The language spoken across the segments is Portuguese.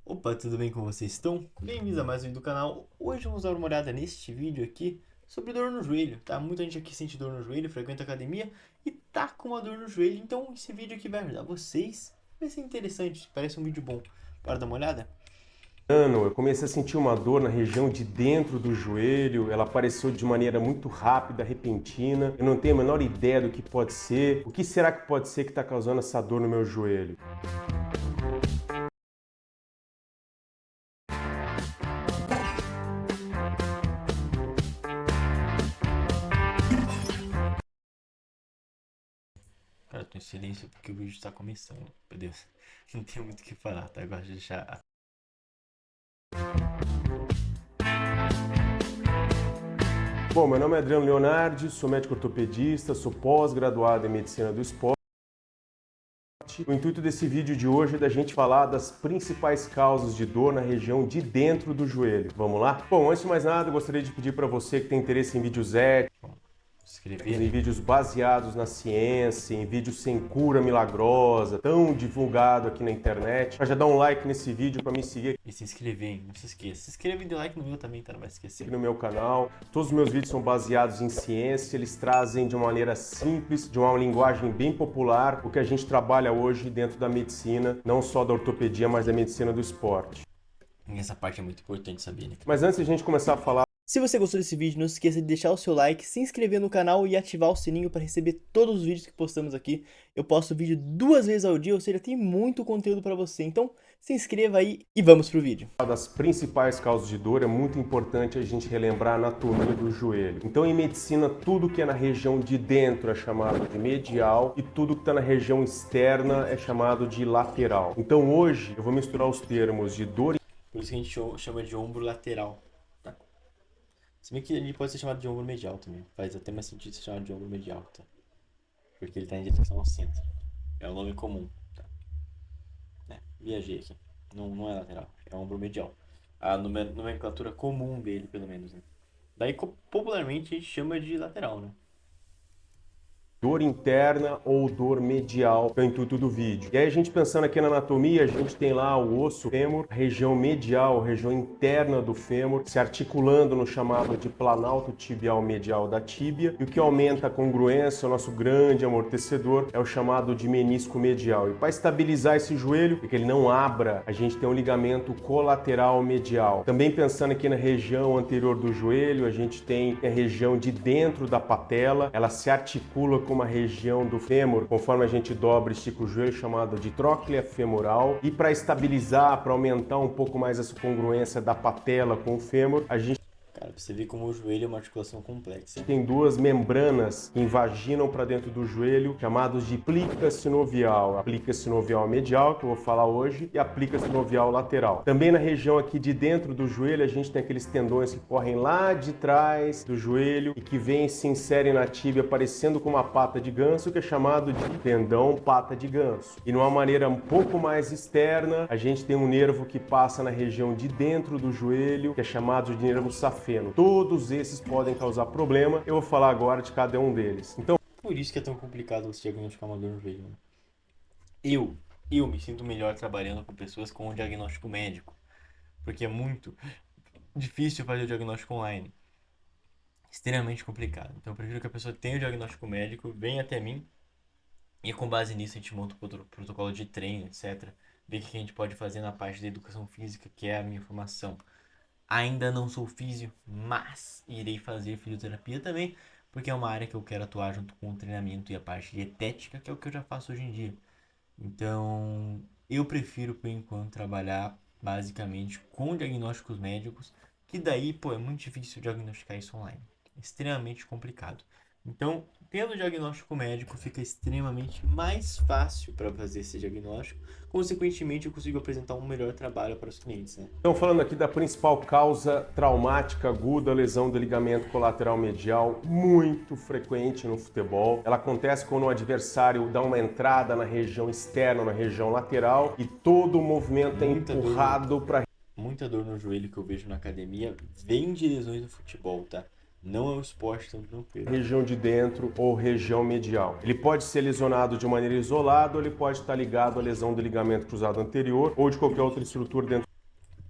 Opa, tudo bem com vocês? Estão? Bem-vindos a mais um vídeo do canal. Hoje vamos dar uma olhada neste vídeo aqui sobre dor no joelho, tá? Muita gente aqui sente dor no joelho, frequenta academia e tá com uma dor no joelho, então esse vídeo aqui vai ajudar vocês. Vai ser interessante, parece um vídeo bom. Bora dar uma olhada? Eu comecei a sentir uma dor na região de dentro do joelho, ela apareceu de maneira muito rápida, repentina. Eu não tenho a menor ideia do que pode ser. O que será que pode ser que está causando essa dor no meu joelho? Cara, eu tô em silêncio porque o vídeo tá começando. Meu Deus, não tenho muito o que falar, tá? Eu gosto de deixar. Bom, meu nome é Adriano Leonardi, sou médico ortopedista, sou pós-graduado em medicina do esporte. O intuito desse vídeo de hoje é da gente falar das principais causas de dor na região de dentro do joelho. Vamos lá? Bom, antes de mais nada, eu gostaria de pedir para você que tem interesse em vídeos éticos, Escrever, em né? vídeos baseados na ciência, em vídeos sem cura milagrosa, tão divulgado aqui na internet, para já dar um like nesse vídeo, para me seguir E se inscrever, hein? Não se esqueça. Se inscreva e dê like no meu também, tá? Não vai esquecer. aqui no meu canal. Todos os meus vídeos são baseados em ciência, eles trazem de uma maneira simples, de uma linguagem bem popular, o que a gente trabalha hoje dentro da medicina, não só da ortopedia, mas da medicina do esporte. E essa parte é muito importante saber, né? Mas antes de a gente começar a falar Se você gostou desse vídeo, não se esqueça de deixar o seu like, se inscrever no canal e ativar o sininho para receber todos os vídeos que postamos aqui. Eu posto vídeo 2 vezes ao dia, ou seja, tem muito conteúdo para você. Então, se inscreva aí e vamos pro vídeo. das principais causas de dor, é muito importante a gente relembrar a anatomia do joelho. Então, em medicina, tudo que é na região de dentro é chamado de medial e tudo que está na região externa é chamado de lateral. Então, hoje, eu vou misturar os termos de dor. Por isso que a gente chama de ombro lateral, tá? Se bem que ele pode ser chamado de ombro medial também. Faz até mais sentido ser chamado de ombro medial, tá? Porque ele está em direção ao centro. É o nome comum, tá? Viajei aqui. Não é lateral, é ombro medial. A nomenclatura comum dele, pelo menos, né? Daí, popularmente, a gente chama de lateral, né? Dor interna ou dor medial, que é o intuito do vídeo. E aí a gente pensando aqui na anatomia, a gente tem lá o osso fêmur, a região medial, a região interna do fêmur, se articulando no chamado de planalto tibial medial da tíbia, e o que aumenta a congruência, o nosso grande amortecedor, é o chamado de menisco medial. E para estabilizar esse joelho, e que ele não abra, a gente tem um ligamento colateral medial. Também pensando aqui na região anterior do joelho, a gente tem a região de dentro da patela, ela se articula com uma região do fêmur, conforme a gente dobra e estica o joelho, chamado de tróclea femoral. E para estabilizar, para aumentar um pouco mais essa congruência da patela com o fêmur, a gente Cara, pra você ver como o joelho é uma articulação complexa. tem duas membranas que invaginam para dentro do joelho, chamados de plica sinovial. A plica sinovial medial, que eu vou falar hoje, e a plica sinovial lateral. Também na região aqui de dentro do joelho, a gente tem aqueles tendões que correm lá de trás do joelho e que vêm e se inserem na tíbia, parecendo com uma pata de ganso, que é chamado de tendão pata de ganso. E numa maneira um pouco mais externa, a gente tem um nervo que passa na região de dentro do joelho, que é chamado de nervo safeno. Todos esses podem causar problema. Eu vou falar agora de cada um deles. Então, Por isso que é tão complicado você diagnosticar uma dor no joelho, né? Eu, eu me sinto melhor trabalhando com pessoas com um diagnóstico médico, porque é muito difícil fazer o diagnóstico online. Extremamente complicado. Então eu prefiro que a pessoa tenha o diagnóstico médico, venha até mim e com base nisso a gente monta o protocolo de treino, etc. Ver o que a gente pode fazer na parte da educação física, que é a minha formação. Ainda não sou físio, mas irei fazer fisioterapia também, porque é uma área que eu quero atuar junto com o treinamento e a parte dietética, que é o que eu já faço hoje em dia. Então, eu prefiro por enquanto trabalhar basicamente com diagnósticos médicos, que daí, pô, é muito difícil diagnosticar isso online. É extremamente complicado. Então, tendo o diagnóstico médico, fica extremamente mais fácil para fazer esse diagnóstico. Consequentemente, eu consigo apresentar um melhor trabalho para os clientes, né? então, falando aqui da principal causa traumática aguda, lesão do ligamento colateral medial, muito frequente no futebol. Ela acontece quando o adversário dá uma entrada na região externa, na região lateral, e todo o movimento é empurrado para Muita dor no joelho que eu vejo na academia vem de lesões no futebol, tá? Não é um esporte tanto no peso. região de dentro ou região medial. Ele pode ser lesionado de maneira isolada ou ele pode estar ligado à lesão do ligamento cruzado anterior ou de qualquer outra estrutura dentro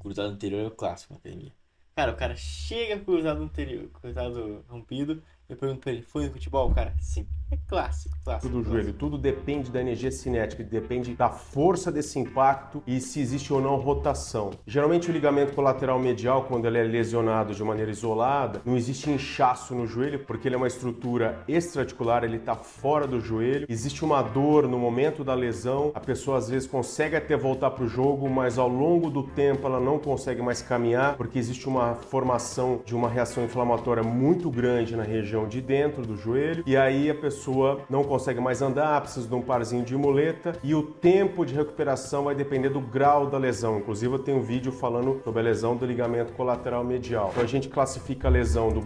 Cruzado anterior é o clássico na academia. Cara, o cara chega com o cruzado anterior, cruzado rompido. Eu pergunto pra ele, foi no futebol? Cara, sim. É clássico, clássico. Do joelho, tudo depende da energia cinética, depende da força desse impacto e se existe ou não rotação. Geralmente o ligamento colateral medial, quando ele é lesionado de maneira isolada, não existe inchaço no joelho, porque ele é uma estrutura extra-articular, ele está fora do joelho. Existe uma dor no momento da lesão, a pessoa às vezes consegue até voltar para o jogo, mas ao longo do tempo ela não consegue mais caminhar, porque existe uma formação de uma reação inflamatória muito grande na região de dentro do joelho, e aí a pessoa não consegue mais andar, precisa de um parzinho de muleta, e o tempo de recuperação vai depender do grau da lesão. Inclusive eu tenho um vídeo falando sobre a lesão do ligamento colateral medial. Então a gente classifica a lesão do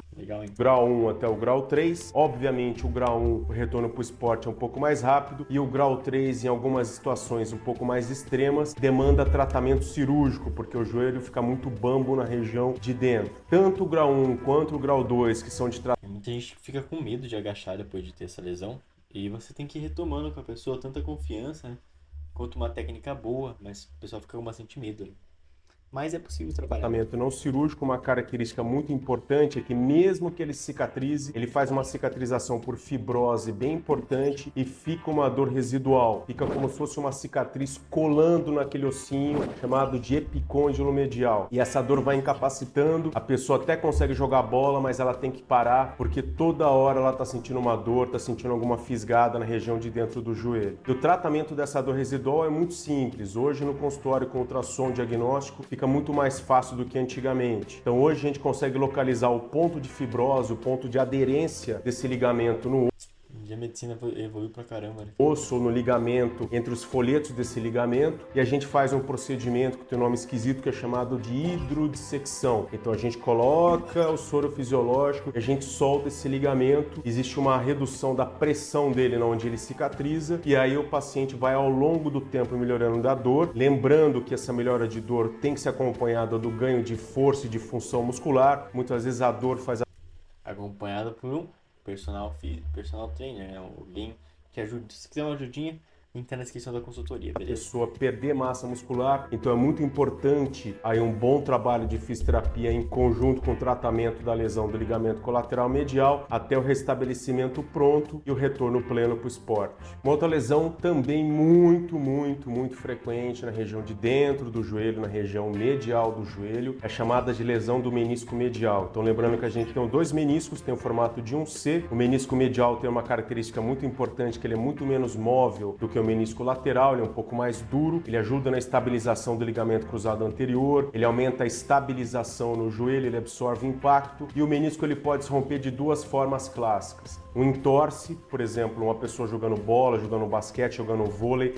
grau 1 até o grau 3. Obviamente o grau 1, o retorno para o esporte é um pouco mais rápido, e o grau 3, em algumas situações um pouco mais extremas, demanda tratamento cirúrgico, porque o joelho fica muito bambo na região de dentro. Tanto o grau 1 quanto o grau 2, que são de tratamento. Muita gente fica com medo de agachar depois de ter essa lesão. E você tem que ir retomando com a pessoa tanta confiança, né? Quanto uma técnica boa, mas o pessoal fica com bastante medo, né? Mas é possível trabalhar. Tratamento não cirúrgico, uma característica muito importante é que mesmo que ele cicatrize, ele faz uma cicatrização por fibrose bem importante e fica uma dor residual. Fica como se fosse uma cicatriz colando naquele ossinho chamado de epicôndilo medial. E essa dor vai incapacitando, a pessoa até consegue jogar bola, mas ela tem que parar porque toda hora ela está sentindo uma dor, está sentindo alguma fisgada na região de dentro do joelho. E o tratamento dessa dor residual é muito simples. Hoje no consultório com ultrassom diagnóstico fica muito mais fácil do que antigamente. Então hoje a gente consegue localizar o ponto de fibrose, o ponto de aderência desse ligamento no E a medicina evoluiu pra caramba, né? osso ou no ligamento, entre os folhetos desse ligamento, e a gente faz um procedimento que tem um nome esquisito que é chamado de hidrodissecção. Então a gente coloca o soro fisiológico, a gente solta esse ligamento, existe uma redução da pressão dele onde ele cicatriza, e aí o paciente vai ao longo do tempo melhorando da dor, lembrando que essa melhora de dor tem que ser acompanhada do ganho de força e de função muscular. Muitas vezes a dor faz Acompanhada por um personal trainer, né? Alguém que ajude. Se quiser uma ajudinha, entra na descrição da consultoria, beleza? Pessoa perder massa muscular, então é muito importante aí um bom trabalho de fisioterapia em conjunto com o tratamento da lesão do ligamento colateral medial até o restabelecimento pronto e o retorno pleno para o esporte. Uma outra lesão também muito frequente na região de dentro do joelho, na região medial do joelho, é chamada de lesão do menisco medial. Então lembrando que a gente tem dois meniscos, tem o formato de um C. O menisco medial tem uma característica muito importante, que ele é muito menos móvel do que o menisco lateral, ele é um pouco mais duro, ele ajuda na estabilização do ligamento cruzado anterior, ele aumenta a estabilização no joelho, ele absorve impacto, e o menisco ele pode se romper de duas formas clássicas. Um entorse, por exemplo, uma pessoa jogando bola, jogando basquete, jogando vôlei.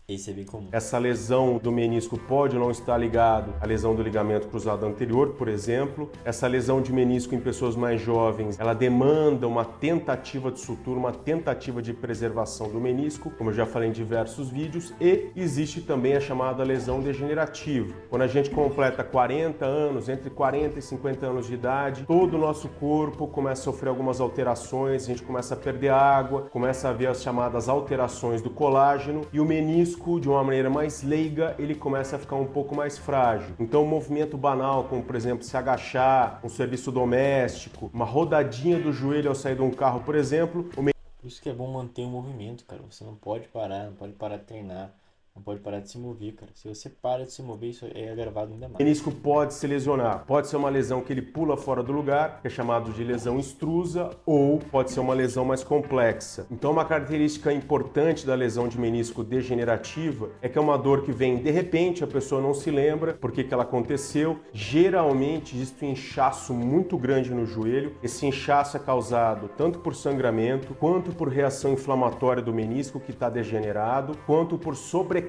Esse é bem comum. Essa lesão do menisco pode ou não estar ligado à lesão do ligamento cruzado anterior, por exemplo. Essa lesão de menisco em pessoas mais jovens, ela demanda uma tentativa de sutura, uma tentativa de preservação do menisco, como eu já falei em diversos vídeos, e existe também a chamada lesão degenerativa. Quando a gente completa 40 anos, entre 40 e 50 anos de idade, todo o nosso corpo começa a sofrer algumas alterações, a gente começa a perder água, começa a ver as chamadas alterações do colágeno, e o menisco, de uma maneira mais leiga, ele começa a ficar um pouco mais frágil. Então, um movimento banal, como por exemplo se agachar, um serviço doméstico, uma rodadinha do joelho ao sair de um carro, por exemplo. Por isso que é bom manter o movimento, cara. Você não pode parar de treinar, não pode parar de se mover, cara. Se você para de se mover, isso é agravado ainda mais. O menisco pode se lesionar. Pode ser uma lesão que ele pula fora do lugar, que é chamado de lesão extrusa, ou pode ser uma lesão mais complexa. Então, uma característica importante da lesão de menisco degenerativa é que é uma dor que vem de repente, a pessoa não se lembra por que ela aconteceu. Geralmente, existe um inchaço muito grande no joelho. Esse inchaço é causado tanto por sangramento, quanto por reação inflamatória do menisco que está degenerado, quanto por sobrecarga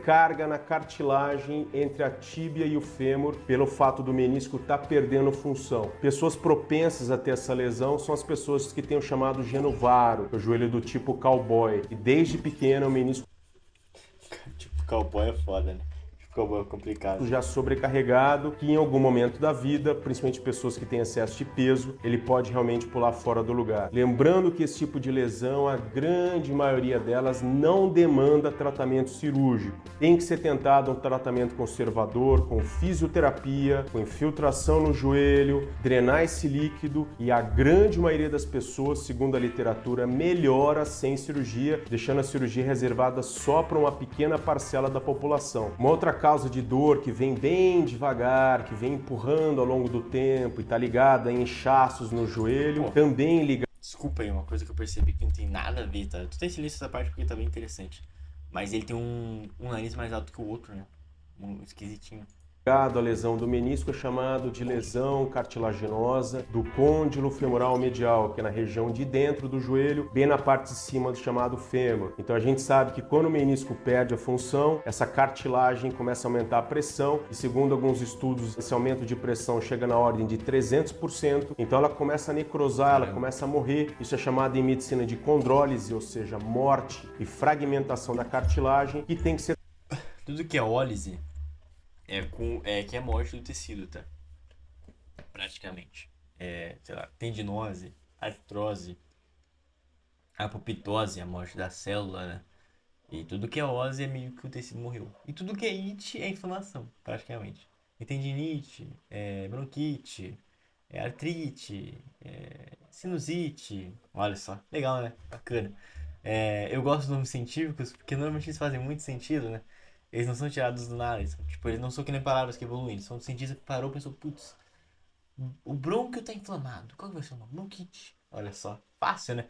na cartilagem entre a tíbia e o fêmur, pelo fato do menisco estar perdendo função. Pessoas propensas a ter essa lesão são as pessoas que têm o chamado genovaro, o joelho do tipo cowboy, e desde pequeno o menisco... Tipo, cowboy é foda, né? Ficou complicado. Já sobrecarregado, que em algum momento da vida, principalmente pessoas que têm excesso de peso, ele pode realmente pular fora do lugar. Lembrando que esse tipo de lesão, a grande maioria delas não demanda tratamento cirúrgico. Tem que ser tentado um tratamento conservador, com fisioterapia, com infiltração no joelho, drenar esse líquido, e a grande maioria das pessoas, segundo a literatura, melhora sem cirurgia, deixando a cirurgia reservada só para uma pequena parcela da população. Uma outra causa de dor que vem bem devagar, que vem empurrando ao longo do tempo e está ligada a inchaços no joelho, também ligada. Desculpa aí, uma coisa que eu percebi que não tem nada a ver, tá? Tu tem silêncio essa parte porque tá bem interessante. Mas ele tem um nariz mais alto que o outro, né? Um esquisitinho. A lesão do menisco é chamado de lesão cartilaginosa do côndilo femoral medial, que é na região de dentro do joelho, bem na parte de cima do chamado fêmur. Então a gente sabe que quando o menisco perde a função, essa cartilagem começa a aumentar a pressão, e segundo alguns estudos, esse aumento de pressão chega na ordem de 300%, então ela começa a necrosar, ela começa a morrer. Isso é chamado em medicina de condrólise, ou seja, morte e fragmentação da cartilagem, e tem que ser... Tudo que é ólise que é morte do tecido, tá? Praticamente. Sei lá, tendinose, artrose, apoptose, a morte da célula, né? E tudo que é ose é meio que o tecido morreu. E tudo que é it é inflamação, praticamente. E tendinite, bronquite, artrite, sinusite. Olha só, legal, né? Bacana. Eu gosto dos nomes científicos porque normalmente eles fazem muito sentido, né? Eles não são tirados do nada. Eles não são que nem palavras que evoluem. Eles são cientistas que parou e pensou, putz, o brônquio tá inflamado. Qual que vai ser o nome? Bronquite. Olha só, fácil, né?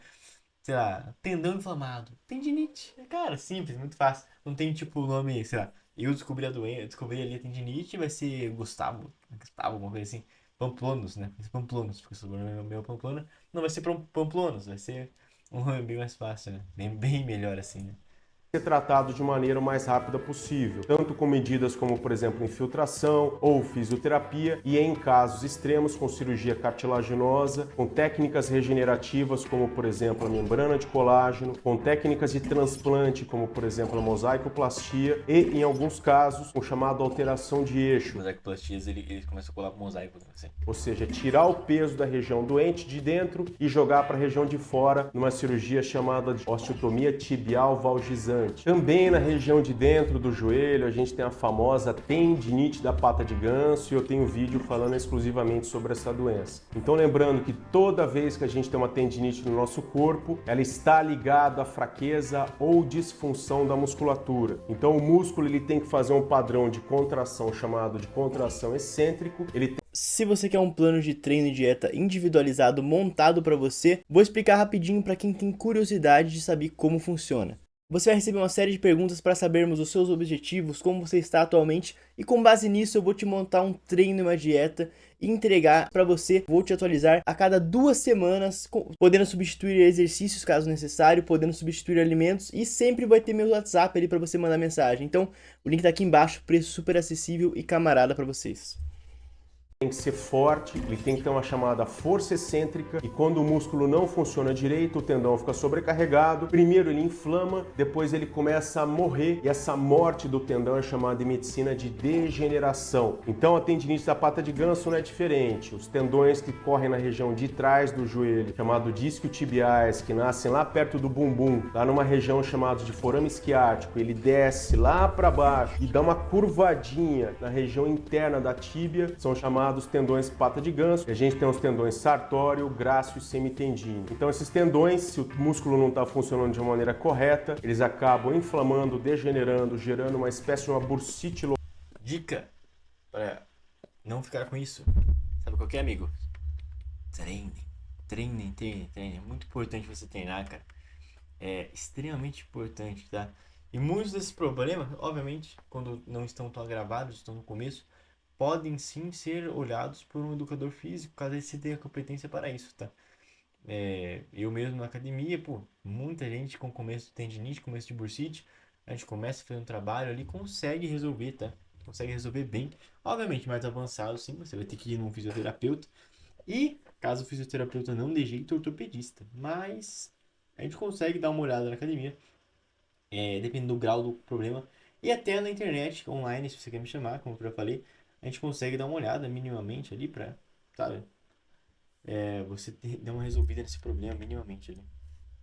Sei lá, tendão inflamado. Tendinite. Cara, simples, muito fácil. Não tem tipo o nome, sei lá, eu descobri a doença, eu descobri ali a tendinite, vai ser Gustavo, alguma coisa assim. Pamplonos, né? Vai ser Pamplonos, porque o sobrenome é meu Pamplona. Não vai ser Pamplonos, vai ser um nome bem mais fácil, né? Bem melhor assim, né? Ser tratado de maneira o mais rápida possível, tanto com medidas como, por exemplo, infiltração ou fisioterapia, e em casos extremos com cirurgia cartilaginosa, com técnicas regenerativas como, por exemplo, a membrana de colágeno, com técnicas de transplante como, por exemplo, a mosaicoplastia, e em alguns casos com chamada alteração de eixo. Mosaicoplastias, ele começa a colar com mosaico, assim. Ou seja, tirar o peso da região doente de dentro e jogar para a região de fora numa cirurgia chamada de osteotomia tibial valgizante. Também na região de dentro do joelho a gente tem a famosa tendinite da pata de ganso, e eu tenho um vídeo falando exclusivamente sobre essa doença. Então lembrando que toda vez que a gente tem uma tendinite no nosso corpo, ela está ligada à fraqueza ou disfunção da musculatura. Então o músculo ele tem que fazer um padrão de contração chamado de contração excêntrico. Se você quer um plano de treino e dieta individualizado montado para você, vou explicar rapidinho para quem tem curiosidade de saber como funciona. Você vai receber uma série de perguntas para sabermos os seus objetivos, como você está atualmente, e com base nisso eu vou te montar um treino e uma dieta e entregar para você. Vou te atualizar a cada 2 semanas, podendo substituir exercícios caso necessário, podendo substituir alimentos, e sempre vai ter meu WhatsApp ali para você mandar mensagem. Então o link tá aqui embaixo, preço super acessível e camarada para vocês. Tem que ser forte, ele tem que ter uma chamada força excêntrica, e quando o músculo não funciona direito, o tendão fica sobrecarregado, primeiro ele inflama, depois ele começa a morrer, e essa morte do tendão é chamada em medicina de degeneração. Então a tendinite da pata de ganso não é diferente. Os tendões que correm na região de trás do joelho, chamado discotibiais, que nascem lá perto do bumbum, lá numa região chamada de forame isquiático, ele desce lá para baixo e dá uma curvadinha na região interna da tíbia, são chamados tendões pata de ganso. E a gente tem os tendões sartório, grácil e semitendíneo. Então esses tendões, se o músculo não está funcionando de uma maneira correta, eles acabam inflamando, degenerando, gerando uma espécie de uma bursite. Dica para não ficar com isso. Sabe qual que é, amigo? Treine. É muito importante você treinar, cara. É extremamente importante, tá? E muitos desses problemas, obviamente, quando não estão tão agravados, estão no começo, podem sim ser olhados por um educador físico, caso ele se tenha competência para isso, tá? Eu mesmo na academia, muita gente com começo de tendinite, começo de bursite, a gente começa a fazer um trabalho ali, consegue resolver, tá? Consegue resolver bem. Obviamente, mais avançado, sim, você vai ter que ir num fisioterapeuta. E, caso o fisioterapeuta não dê jeito, ortopedista. Mas, a gente consegue dar uma olhada na academia, dependendo do grau do problema, E até na internet, online, se você quer me chamar, como eu já falei, a gente consegue dar uma olhada minimamente ali pra, sabe? Você dar uma resolvida nesse problema minimamente ali.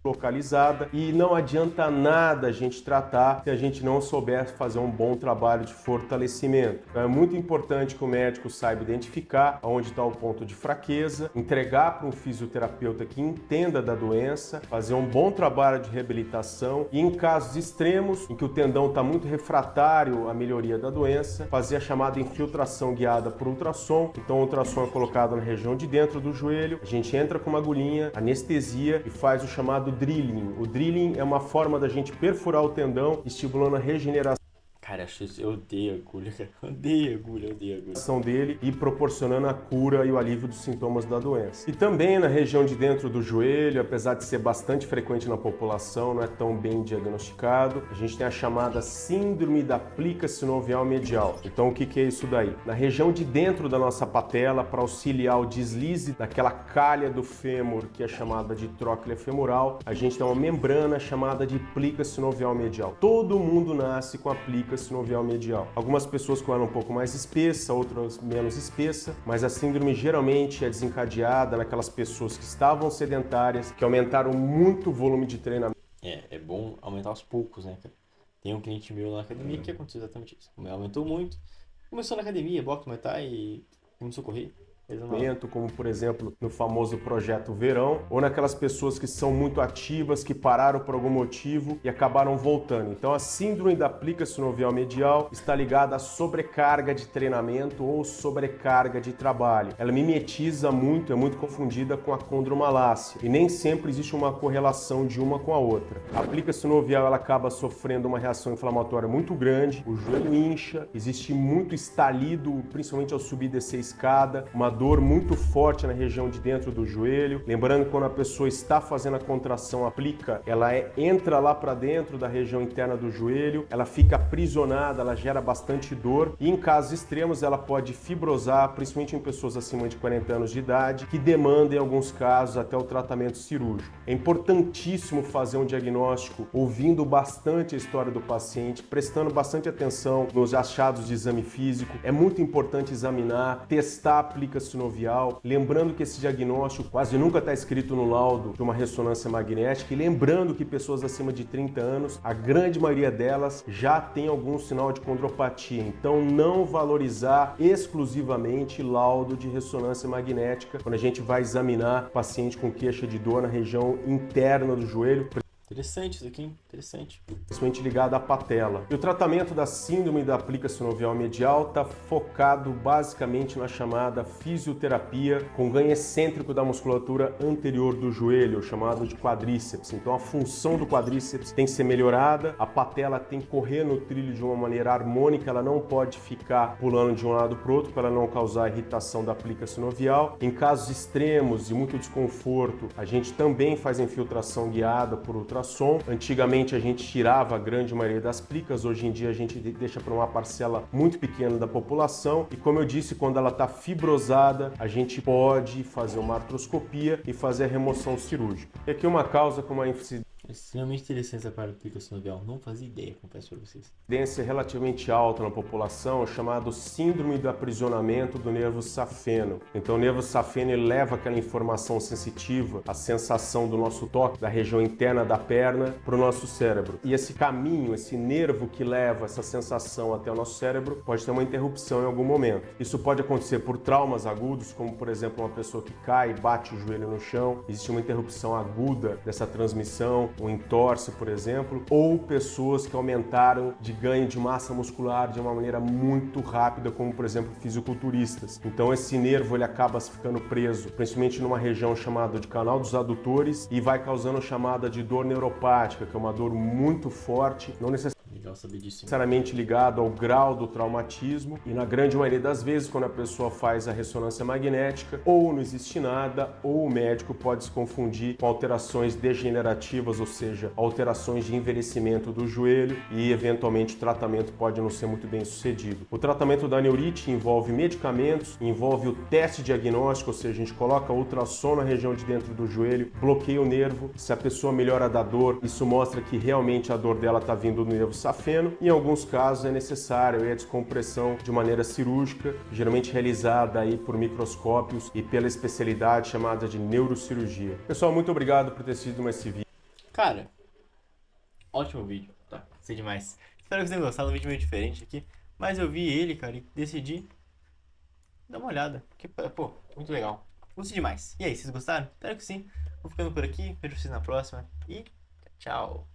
Localizada, e não adianta nada a gente tratar se a gente não souber fazer um bom trabalho de fortalecimento. Então é muito importante que o médico saiba identificar onde está o ponto de fraqueza, entregar para um fisioterapeuta que entenda da doença, fazer um bom trabalho de reabilitação e, em casos extremos em que o tendão está muito refratário à melhoria da doença, fazer a chamada infiltração guiada por ultrassom. Então o ultrassom é colocado na região de dentro do joelho, a gente entra com uma agulhinha, anestesia e faz o chamado drilling. O drilling é uma forma da gente perfurar o tendão, estimulando a regeneração Cara, eu odeio agulha, cara. Odeio agulha. dele e proporcionando a cura e o alívio dos sintomas da doença. E também na região de dentro do joelho, apesar de ser bastante frequente na população, não é tão bem diagnosticado, a gente tem a chamada síndrome da plica sinovial medial. Então o que é isso daí? Na região de dentro da nossa patela, para auxiliar o deslize daquela calha do fêmur, que é chamada de tróclea femoral, a gente tem uma membrana chamada de plica sinovial medial. Todo mundo nasce com a plica sinovial medial. Algumas pessoas com ela um pouco mais espessa, outras menos espessa, mas a síndrome geralmente é desencadeada naquelas pessoas que estavam sedentárias, que aumentaram muito o volume de treinamento. É bom aumentar aos poucos, né, cara? Tem um cliente meu na academia que aconteceu exatamente isso. Aumentou muito, começou na academia, boxe, Muay Thai e começou a correr. Como por exemplo no famoso projeto verão, ou naquelas pessoas que são muito ativas, que pararam por algum motivo e acabaram voltando. Então a síndrome da plica sinovial medial está ligada à sobrecarga de treinamento ou sobrecarga de trabalho. Ela mimetiza muito, é muito confundida com a condromalácia e nem sempre existe uma correlação de uma com a outra. A plica sinovial ela acaba sofrendo uma reação inflamatória muito grande, o joelho incha, existe muito estalido, principalmente ao subir e descer a escada, uma dor muito forte na região de dentro do joelho. Lembrando que quando a pessoa está fazendo a contração, a plica, ela entra lá para dentro da região interna do joelho, ela fica aprisionada, ela gera bastante dor e em casos extremos ela pode fibrosar, principalmente em pessoas acima de 40 anos de idade, que demandam em alguns casos até o tratamento cirúrgico. É importantíssimo fazer um diagnóstico ouvindo bastante a história do paciente, prestando bastante atenção nos achados de exame físico. É muito importante examinar, testar a plica sinovial, lembrando que esse diagnóstico quase nunca está escrito no laudo de uma ressonância magnética e lembrando que pessoas acima de 30 anos, a grande maioria delas já tem algum sinal de condropatia, então não valorizar exclusivamente laudo de ressonância magnética quando a gente vai examinar paciente com queixa de dor na região interna do joelho. Interessante isso aqui, hein? Interessante. Principalmente ligado à patela. E o tratamento da síndrome da plica sinovial medial está focado basicamente na chamada fisioterapia com ganho excêntrico da musculatura anterior do joelho, chamado de quadríceps. Então a função do quadríceps tem que ser melhorada, a patela tem que correr no trilho de uma maneira harmônica, ela não pode ficar pulando de um lado para o outro para não causar irritação da plica sinovial. Em casos extremos e muito desconforto, a gente também faz infiltração guiada por ultrassom. Antigamente a gente tirava a grande maioria das plicas, hoje em dia a gente deixa para uma parcela muito pequena da população e como eu disse, quando ela está fibrosada, a gente pode fazer uma artroscopia e fazer a remoção cirúrgica. E aqui uma causa com uma incidência É extremamente interessante essa parte da plica sinovial. Não fazia ideia, confesso para vocês. relativamente alta na população, chamado síndrome do aprisionamento do nervo safeno. Então o nervo safeno ele leva aquela informação sensitiva, a sensação do nosso toque da região interna da perna para o nosso cérebro. E esse caminho, esse nervo que leva essa sensação até o nosso cérebro pode ter uma interrupção em algum momento. Isso pode acontecer por traumas agudos, como por exemplo uma pessoa que cai e bate o joelho no chão, existe uma interrupção aguda dessa transmissão, um entorse, por exemplo, ou pessoas que aumentaram de ganho de massa muscular de uma maneira muito rápida, como por exemplo fisiculturistas. Então esse nervo ele acaba ficando preso, principalmente numa região chamada de canal dos adutores e vai causando chamada de dor neuropática, que é uma dor muito forte, não necessariamente ligado ao grau do traumatismo e na grande maioria das vezes quando a pessoa faz a ressonância magnética ou não existe nada ou o médico pode se confundir com alterações degenerativas, ou seja, alterações de envelhecimento do joelho e eventualmente o tratamento pode não ser muito bem sucedido. O tratamento da neurite envolve medicamentos, envolve o teste diagnóstico, ou seja, a gente coloca ultrassom na região de dentro do joelho, bloqueia o nervo, se a pessoa melhora da dor, isso mostra que realmente a dor dela está vindo do nervo safeno. grafeno. Em alguns casos é necessário a descompressão de maneira cirúrgica, geralmente realizada aí por microscópios e pela especialidade chamada de neurocirurgia. Pessoal, muito obrigado por ter assistido esse vídeo. Cara, ótimo vídeo, tá? Sei demais. Espero que vocês tenham gostado, um vídeo meio diferente aqui. Mas eu vi ele, cara, e decidi dar uma olhada. Porque, pô, muito legal. Gostei demais. E aí, vocês gostaram? Espero que sim. Vou ficando por aqui. Vejo vocês na próxima. E tchau.